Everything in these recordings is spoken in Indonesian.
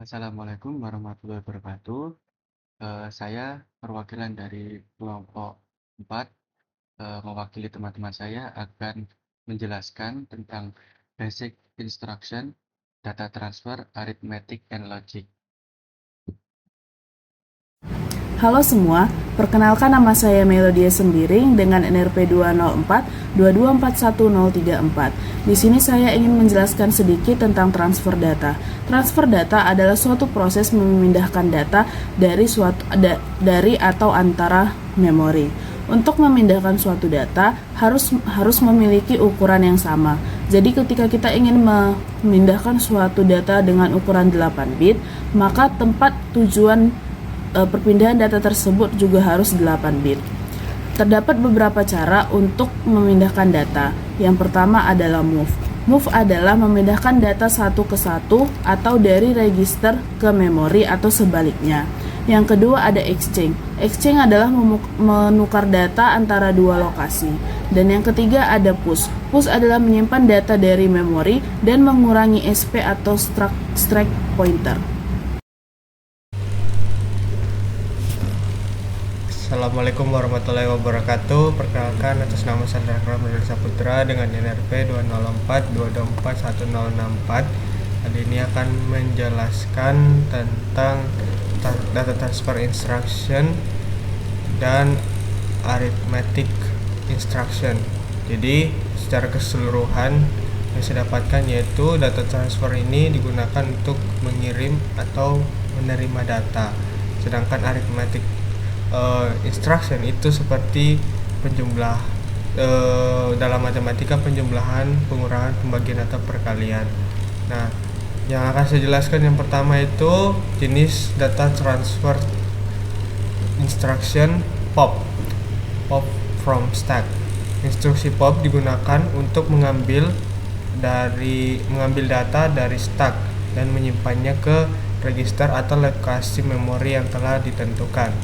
Assalamualaikum warahmatullahi wabarakatuh. Saya perwakilan dari kelompok 4, mewakili teman-teman saya akan menjelaskan tentang Basic Instruction, Data Transfer, Arithmetic, and Logic. Halo semua, perkenalkan nama saya Melodia Sembiring dengan NRP 204-2241034. Di sini saya ingin menjelaskan sedikit tentang transfer data. Transfer data adalah suatu proses memindahkan data dari atau antara memori. Untuk memindahkan suatu data harus memiliki ukuran yang sama. Jadi ketika kita ingin memindahkan suatu data dengan ukuran 8 bit, maka tempat tujuan perpindahan data tersebut juga harus 8 bit. Terdapat beberapa cara untuk memindahkan data. Yang pertama adalah move. Move adalah memindahkan data satu ke satu atau dari register ke memori atau sebaliknya. Yang kedua ada exchange. Exchange adalah menukar data antara dua lokasi. Dan yang ketiga ada push. Push adalah menyimpan data dari memori dan mengurangi SP atau stack pointer. Assalamualaikum warahmatullahi wabarakatuh. Perkenalkan, atas nama Sandra Ramdan Saputra dengan NRP 204-224-1064. Kali ini akan menjelaskan tentang data transfer instruction dan arithmetic instruction. Jadi secara keseluruhan yang saya dapatkan yaitu data transfer ini digunakan untuk mengirim atau menerima data, sedangkan arithmetic instruction itu seperti penjumlah dalam matematika, penjumlahan, pengurangan, pembagian atau perkalian. Nah, yang akan saya jelaskan yang pertama itu jenis data transfer instruction pop from stack. Instruksi pop digunakan untuk mengambil data dari stack dan menyimpannya ke register atau lokasi memori yang telah ditentukan.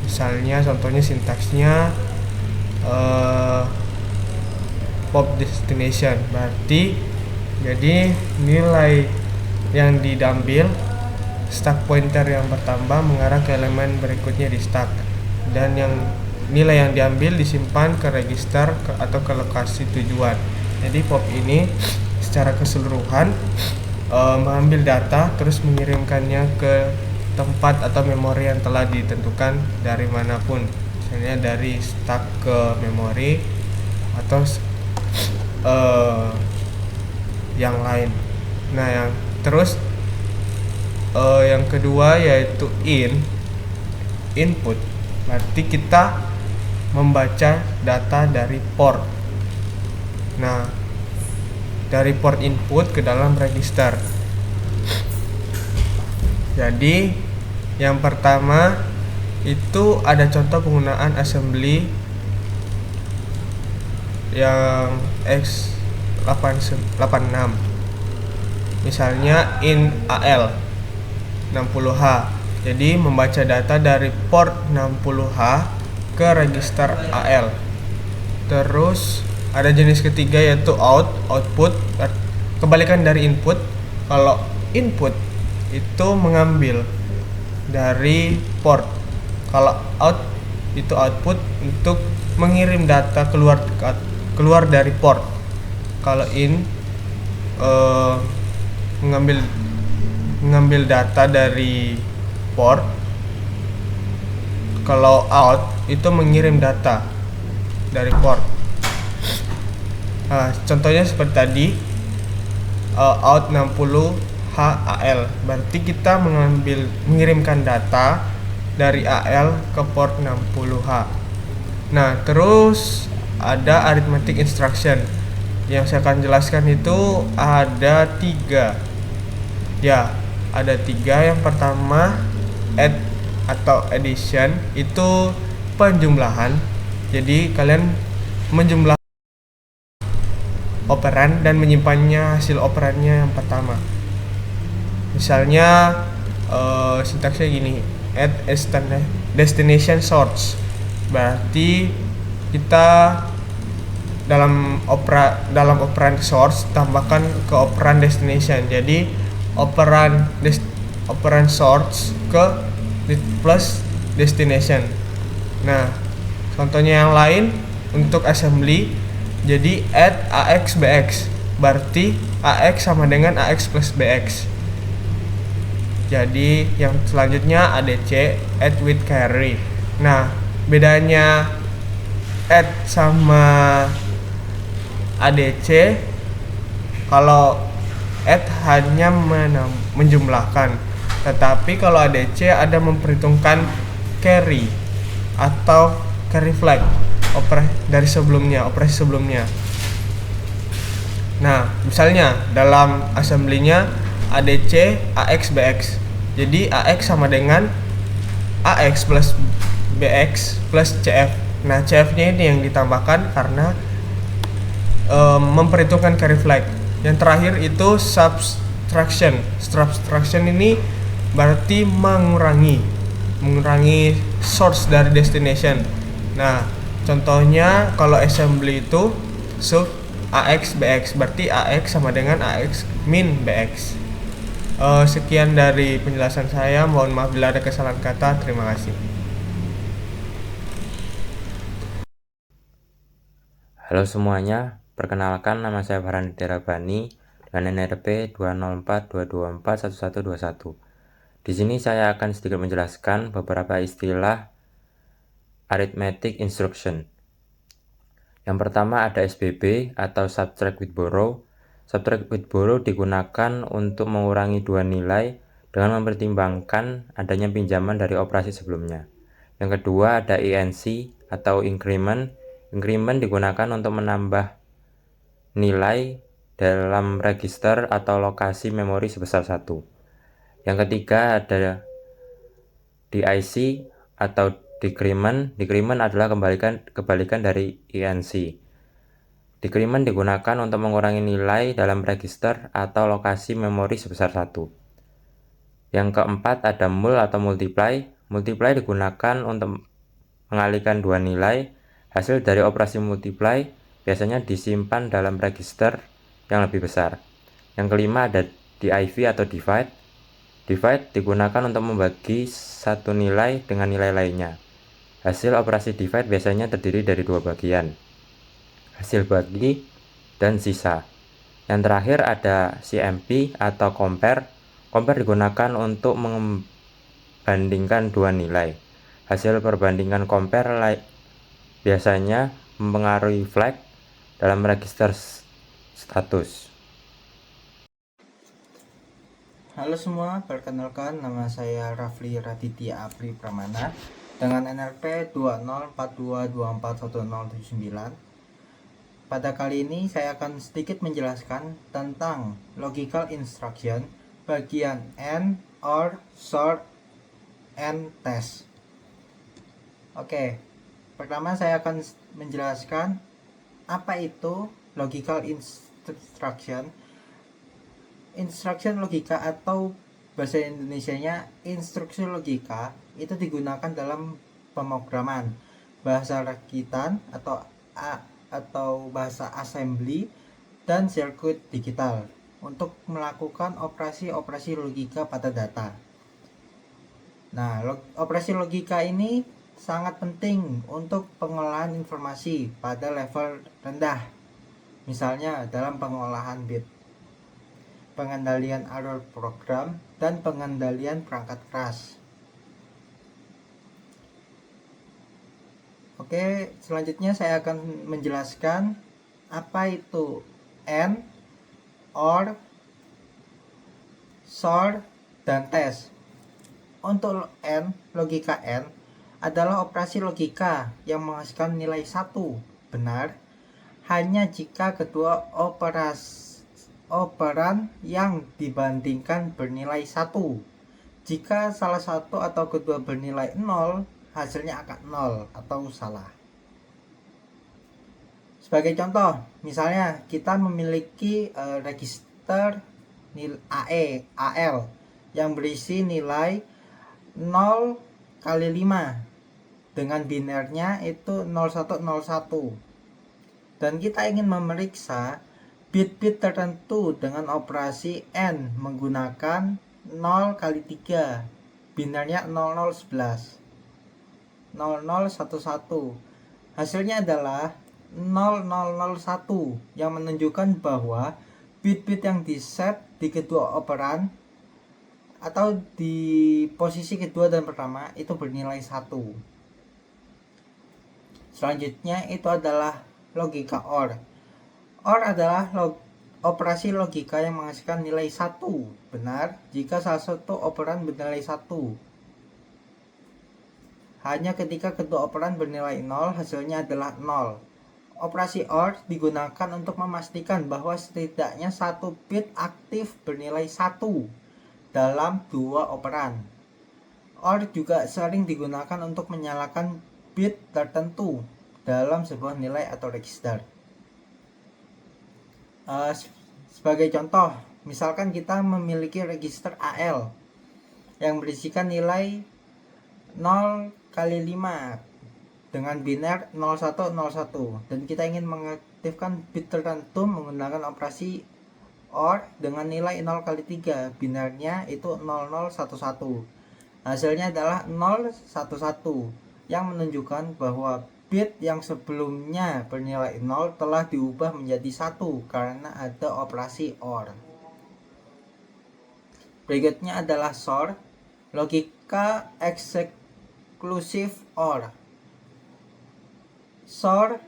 Misalnya contohnya sintaksnya pop destination, berarti jadi nilai yang diambil stack pointer yang bertambah mengarah ke elemen berikutnya di stack, dan yang nilai yang diambil disimpan ke register atau ke lokasi tujuan. Jadi pop ini secara keseluruhan mengambil data terus mengirimkannya ke tempat atau memori yang telah ditentukan dari manapun, misalnya dari stack ke memori atau yang lain. Nah, yang kedua yaitu input, berarti kita membaca data dari port. Nah, dari port input ke dalam register. Jadi yang pertama itu ada contoh penggunaan assembly yang x86, misalnya in AL 60H. Jadi membaca data dari port 60H ke register AL. Terus ada jenis ketiga yaitu output, kebalikan dari input. Kalau input itu mengambil dari port, kalau out itu output untuk mengirim data keluar dari port. Kalau mengambil data dari port. Kalau out itu mengirim data dari port. Nah, contohnya seperti tadi, out 60 HAL, berarti kita mengirimkan data dari AL ke port 60H. Nah, terus ada arithmetic instruction. Yang saya akan jelaskan itu ada 3. Ya, ada 3. Yang pertama add atau addition, itu penjumlahan. Jadi kalian menjumlah operan dan menyimpannya hasil operannya yang pertama. Misalnya sintaksnya gini, add destination source, berarti kita dalam operan source tambahkan ke operan destination. Jadi operan operand source ke plus destination. Nah, contohnya yang lain untuk assembly, jadi add AX BX, berarti AX sama dengan AX plus BX. Jadi yang selanjutnya ADC, add with carry. Nah, bedanya add sama ADC, kalau add hanya menjumlahkan, tetapi kalau ADC ada memperhitungkan carry atau carry flag dari sebelumnya, operasi sebelumnya. Nah, misalnya dalam assembly-nya ADC AX BX. Jadi AX sama dengan AX plus BX plus CF. Nah, CF-nya ini yang ditambahkan karena memperhitungkan carry flag. Yang terakhir itu subtraction. Subtraction ini berarti mengurangi source dari destination. Nah, contohnya kalau assembly itu sub AX BX, berarti AX sama dengan AX min BX. Sekian dari penjelasan saya, mohon maaf bila ada kesalahan kata. Terima kasih. Halo semuanya, perkenalkan nama saya Farhan Derabani dengan NRP 20422241121. Di sini saya akan sedikit menjelaskan beberapa istilah arithmetic instruction. Yang pertama ada SBB atau subtract with borrow. Subtract with borrow digunakan untuk mengurangi dua nilai dengan mempertimbangkan adanya pinjaman dari operasi sebelumnya. Yang kedua ada INC atau increment. Increment digunakan untuk menambah nilai dalam register atau lokasi memori sebesar 1. Yang ketiga ada DIC atau decrement. Decrement adalah kebalikan dari INC. Decrement digunakan untuk mengurangi nilai dalam register atau lokasi memori sebesar 1. Yang keempat ada mul atau multiply. Multiply digunakan untuk mengalihkan dua nilai. Hasil dari operasi multiply biasanya disimpan dalam register yang lebih besar. Yang kelima ada div atau divide. Divide digunakan untuk membagi satu nilai dengan nilai lainnya. Hasil operasi divide biasanya terdiri dari dua bagian, hasil bagi dan sisa. Yang terakhir ada CMP atau compare. Compare digunakan untuk membandingkan dua nilai. Hasil perbandingan compare biasanya mempengaruhi flag dalam register status. Halo semua, perkenalkan nama saya Rafli Raditya Apri Pramana dengan NRP 20422411079. Pada kali ini saya akan sedikit menjelaskan tentang logical instruction bagian AND, OR, SOR, and test. Oke. Pertama saya akan menjelaskan apa itu logical instruction. Instruction logika atau bahasa Indonesianya instruksi logika itu digunakan dalam pemrograman, bahasa rakitan atau bahasa assembly dan sirkuit digital untuk melakukan operasi-operasi logika pada data. Nah, operasi logika ini sangat penting untuk pengolahan informasi pada level rendah, misalnya dalam pengolahan bit, pengendalian error program, dan pengendalian perangkat keras. Oke, selanjutnya saya akan menjelaskan apa itu AND, OR, SOR, dan test. Untuk AND, logika AND adalah operasi logika yang menghasilkan nilai 1 benar hanya jika kedua operan yang dibandingkan bernilai 1. Jika salah satu atau kedua bernilai 0, hasilnya akan 0 atau salah. Sebagai contoh, misalnya kita memiliki register AL yang berisi nilai 0 kali 5 dengan binernya itu 0101, dan kita ingin memeriksa bit-bit tertentu dengan operasi AND menggunakan 0 kali 3, binarnya 0011, 0011. Hasilnya adalah 0001 yang menunjukkan bahwa bit-bit yang di-set di kedua operan atau di posisi kedua dan pertama itu bernilai 1. Selanjutnya itu adalah logika OR. OR adalah operasi logika yang menghasilkan nilai 1 benar jika salah satu operan bernilai 1. Hanya ketika kedua operan bernilai 0, hasilnya adalah 0. Operasi OR digunakan untuk memastikan bahwa setidaknya satu bit aktif bernilai 1 dalam dua operan. OR juga sering digunakan untuk menyalakan bit tertentu dalam sebuah nilai atau register. Sebagai contoh, misalkan kita memiliki register AL yang berisikan nilai 0 kali 5 dengan biner 0101 dan kita ingin mengaktifkan bit tertentu menggunakan operasi OR dengan nilai 0 kali 3, binarnya itu 0011. Hasilnya adalah 011 yang menunjukkan bahwa bit yang sebelumnya bernilai 0 telah diubah menjadi 1 karena ada operasi OR. Berikutnya adalah SOR, logika eksklusif OR. SOR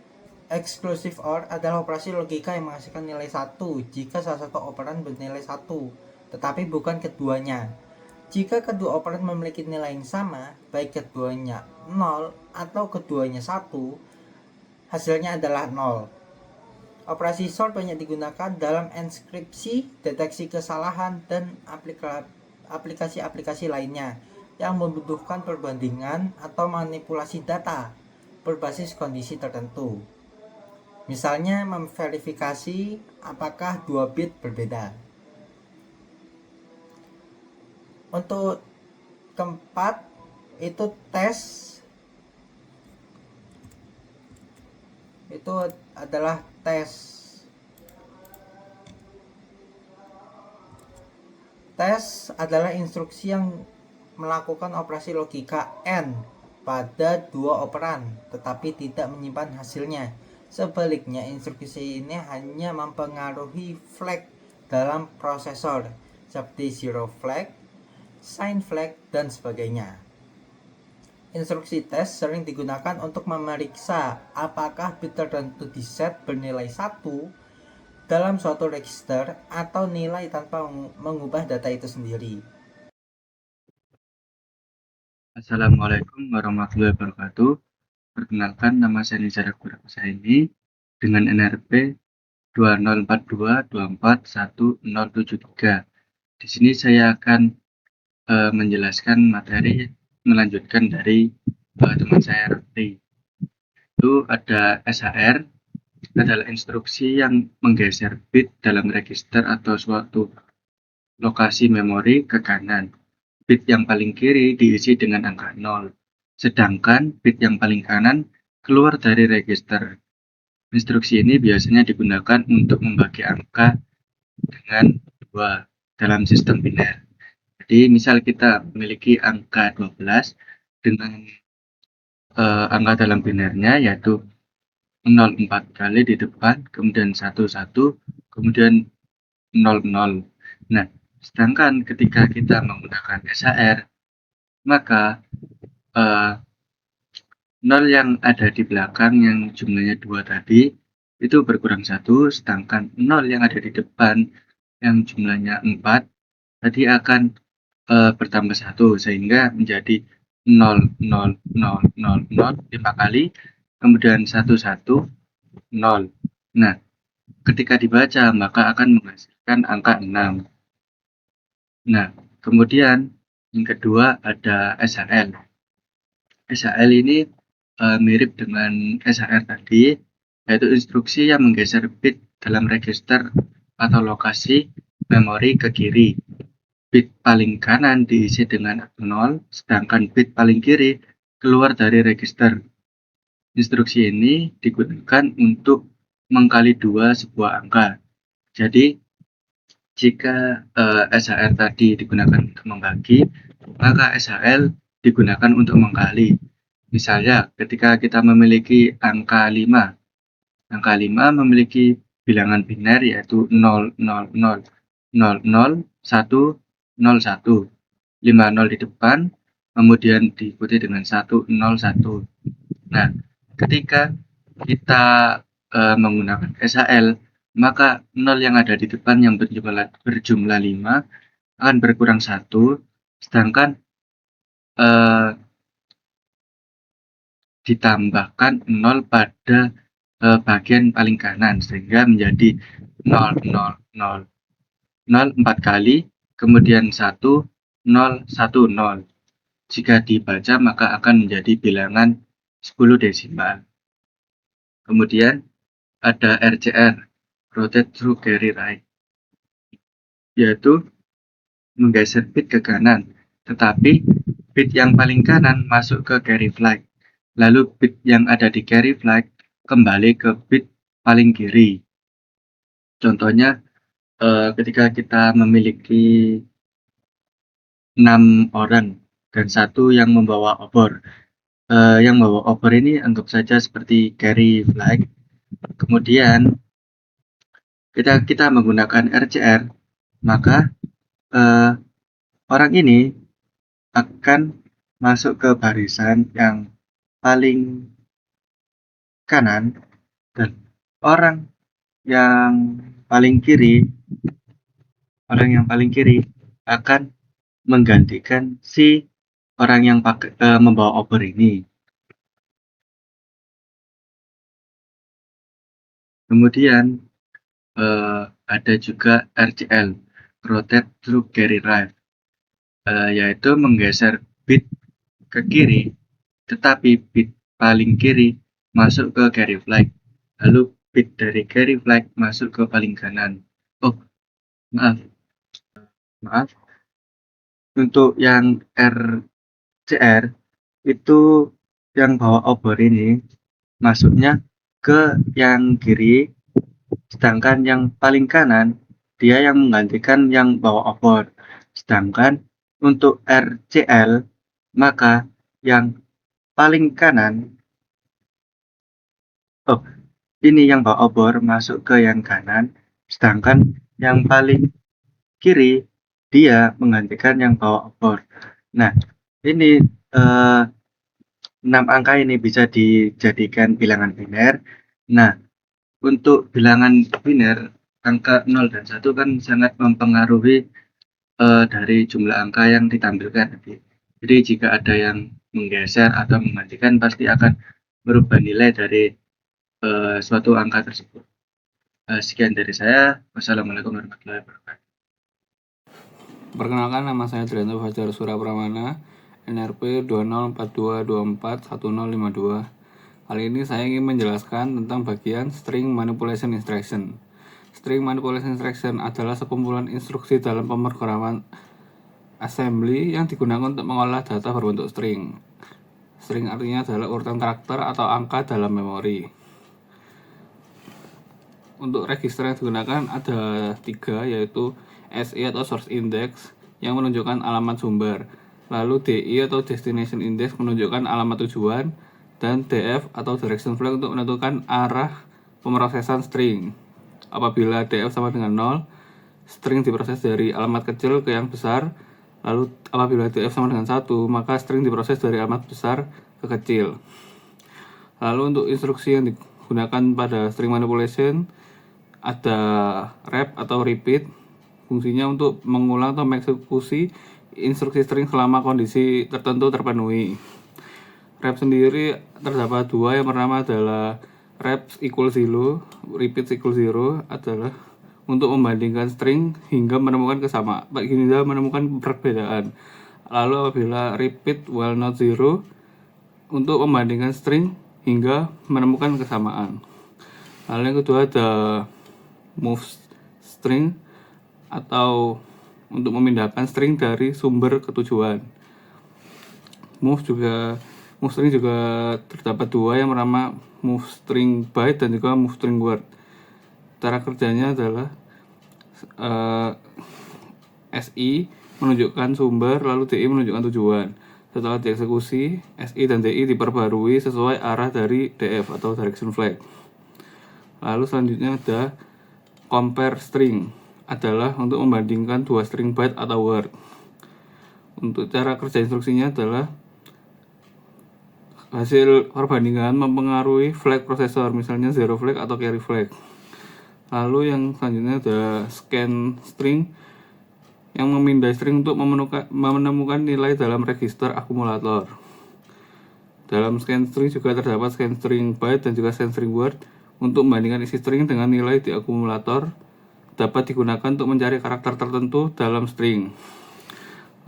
exclusive OR adalah operasi logika yang menghasilkan nilai 1 jika salah satu operan bernilai 1, tetapi bukan keduanya. Jika kedua operan memiliki nilai yang sama, baik keduanya 0 atau keduanya 1, hasilnya adalah 0. Operasi SOR banyak digunakan dalam enskripsi, deteksi kesalahan, dan aplikasi-aplikasi lainnya yang membutuhkan perbandingan atau manipulasi data berbasis kondisi tertentu. Misalnya memverifikasi apakah dua bit berbeda. Untuk keempat itu tes. Itu adalah tes. Tes adalah instruksi yang melakukan operasi logika AND pada dua operan tetapi tidak menyimpan hasilnya. Sebaliknya, instruksi ini hanya mempengaruhi flag dalam prosesor seperti zero flag, sign flag, dan sebagainya. Instruksi tes sering digunakan untuk memeriksa apakah bit tertentu di set bernilai 1 dalam suatu register atau nilai tanpa mengubah data itu sendiri. Assalamualaikum warahmatullahi wabarakatuh. Perkenalkan, nama saya Nizar Akbar Husaini dengan NRP 2042241073. Di sini saya akan menjelaskan materi melanjutkan dari teman saya Rafli. Itu ada SHR, adalah instruksi yang menggeser bit dalam register atau suatu lokasi memori ke kanan. Bit yang paling kiri diisi dengan angka 0, sedangkan bit yang paling kanan keluar dari register. Instruksi ini biasanya digunakan untuk membagi angka dengan 2 dalam sistem biner. Jadi misal kita memiliki angka 12 dengan angka dalam binernya yaitu 0 4 kali di depan, kemudian 1 1, kemudian 0 0. Nah, sedangkan ketika kita menggunakan SHR, maka 0 yang ada di belakang yang jumlahnya 2 tadi itu berkurang 1, sedangkan 0 yang ada di depan yang jumlahnya 4 tadi akan bertambah 1 sehingga menjadi 0 0 0 0 0 5 kali, kemudian 1 1 0. Nah, ketika dibaca maka akan menghasilkan angka 6. Nah, kemudian yang kedua ada SHL. SHL ini mirip dengan SHR tadi, yaitu instruksi yang menggeser bit dalam register atau lokasi memori ke kiri. Bit paling kanan diisi dengan 0, sedangkan bit paling kiri keluar dari register. Instruksi ini digunakan untuk mengkali 2 sebuah angka. Jadi, Jika SHR tadi digunakan untuk membagi, maka SHL digunakan untuk mengkali. Misalnya, ketika kita memiliki angka 5, angka 5 memiliki bilangan biner yaitu 0, 0, 0, 0, 0, 1, 0, 1. 5 0 di depan, kemudian diikuti dengan 1, 0, 1. Nah, ketika kita menggunakan SHL, maka 0 yang ada di depan yang berjumlah 5 akan berkurang 1, sedangkan ditambahkan 0 pada bagian paling kanan sehingga menjadi 0, 0, 0, 0 4 kali, kemudian 1, 0, 1, 0. Jika dibaca maka akan menjadi bilangan 10 desimal. Kemudian ada RCR, rotate through carry right, yaitu menggeser bit ke kanan, tetapi bit yang paling kanan masuk ke carry flag, lalu bit yang ada di carry flag kembali ke bit paling kiri. Contohnya ketika kita memiliki 6 orang dan satu yang membawa obor. Yang membawa obor ini anggap saja seperti carry flag. Kemudian kita menggunakan RCR, maka orang ini akan masuk ke barisan yang paling kanan dan orang yang paling kiri akan menggantikan si orang yang membawa obor ini. Kemudian ada juga RCL, rotate through carry right, yaitu menggeser bit ke kiri, tetapi bit paling kiri masuk ke carry flag, lalu bit dari carry flag masuk ke paling kanan. Maaf. Untuk yang RCR itu yang bawa obor ini masuknya ke yang kiri, sedangkan yang paling kanan dia yang menggantikan yang bawa obor. Sedangkan untuk RCL maka yang paling kanan ini yang bawa obor masuk ke yang kanan, sedangkan yang paling kiri dia menggantikan yang bawa obor. Nah, ini 6 angka ini bisa dijadikan bilangan biner. Nah, untuk bilangan biner, angka 0 dan 1 kan sangat mempengaruhi dari jumlah angka yang ditampilkan. Jadi jika ada yang menggeser atau menggantikan pasti akan merubah nilai dari suatu angka tersebut. Sekian dari saya. Wassalamualaikum warahmatullahi wabarakatuh. Perkenalkan, nama saya Drianto Fajar Surapramana, NRP 2042241052. Kali ini saya ingin menjelaskan tentang bagian String Manipulation Instruction. String Manipulation Instruction adalah sekumpulan instruksi dalam pemrograman assembly yang digunakan untuk mengolah data berbentuk string. String artinya adalah urutan karakter atau angka dalam memori. Untuk register yang digunakan ada 3, yaitu SI atau Source Index yang menunjukkan alamat sumber, lalu DI atau Destination Index menunjukkan alamat tujuan, dan DF atau Direction Flag untuk menentukan arah pemrosesan string. Apabila DF sama dengan 0, string diproses dari alamat kecil ke yang besar, lalu apabila DF sama dengan 1, maka string diproses dari alamat besar ke kecil. Lalu untuk instruksi yang digunakan pada string manipulation ada rep atau repeat, fungsinya untuk mengulang atau mengeksekusi instruksi string selama kondisi tertentu terpenuhi. Rep sendiri terdapat 2, yang pertama adalah rep equal 0, repeat equal 0 adalah untuk membandingkan string hingga menemukan perbedaan. Lalu apabila repeat while not 0 untuk membandingkan string hingga menemukan kesamaan. Lalu yang kedua ada move string atau untuk memindahkan string dari sumber ke tujuan. Move string juga terdapat 2, yang pertama move string byte dan juga move string word. Cara kerjanya adalah SI menunjukkan sumber, lalu DI menunjukkan tujuan. Setelah dieksekusi, SI dan DI diperbarui sesuai arah dari DF atau direction flag. Lalu selanjutnya ada compare string, adalah untuk membandingkan dua string byte atau word. Untuk cara kerja instruksinya adalah hasil perbandingan mempengaruhi flag prosesor, misalnya zero flag atau carry flag. Lalu yang selanjutnya ada scan string, yang memindai string untuk menemukan nilai dalam register akumulator. Dalam scan string juga terdapat scan string byte dan juga scan string word. Untuk membandingkan isi string dengan nilai di akumulator, dapat digunakan untuk mencari karakter tertentu dalam string.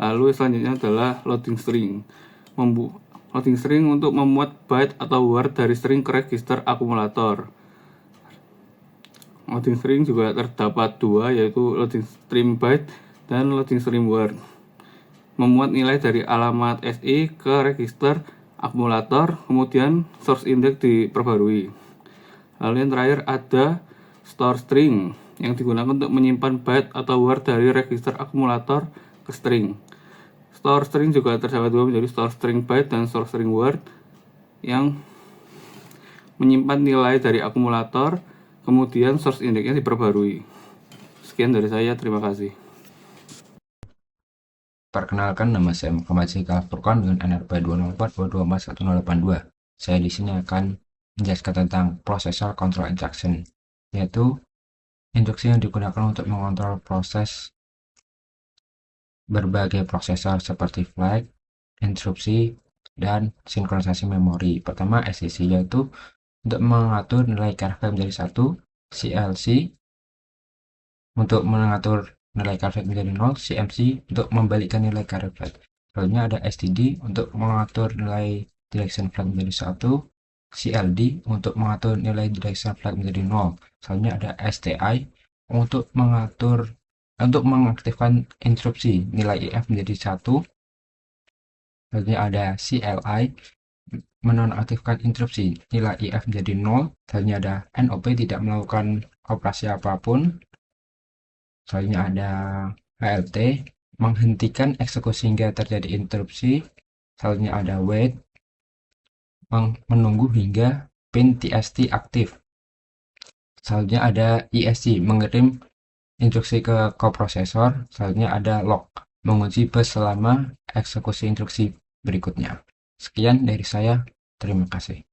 Lalu selanjutnya adalah loading string. Loading string untuk memuat byte atau word dari string ke register akumulator. Loading string juga terdapat dua, yaitu loading string byte dan loading string word. Memuat nilai dari alamat SI ke register akumulator, kemudian source index diperbarui. Lalu yang terakhir ada store string, yang digunakan untuk menyimpan byte atau word dari register akumulator ke string. Store string juga terdapat dua, menjadi store string byte dan store string word, yang menyimpan nilai dari akumulator, kemudian source index-nya diperbarui. Sekian dari saya, terima kasih. Perkenalkan, nama saya Muhammad Zikal Furqan dengan NRP 204224182. Saya di sini akan menjelaskan tentang processor control instruction, yaitu instruksi yang digunakan untuk mengontrol proses berbagai prosesor seperti flag, instruksi, dan sinkronisasi memori. Pertama, SIC, yaitu untuk mengatur nilai carry flag menjadi 1, CLC untuk mengatur nilai carry flag menjadi 0, CMC untuk membalikkan nilai carry flag. Selanjutnya ada STD untuk mengatur nilai direction flag menjadi 1, CLD untuk mengatur nilai direction flag menjadi 0. Selanjutnya ada STI untuk mengaktifkan instruksi nilai IF menjadi 1. Selanjutnya ada CLI menonaktifkan instruksi nilai IF menjadi 0. Selanjutnya ada NOP tidak melakukan operasi apapun. Selanjutnya ada HLT menghentikan eksekusi hingga terjadi interupsi. Selanjutnya ada wait menunggu hingga pin TST aktif. Selanjutnya ada ESC mengirim instruksi ke koprosesor. Selanjutnya ada log menguji bus selama eksekusi instruksi berikutnya. Sekian dari saya, terima kasih.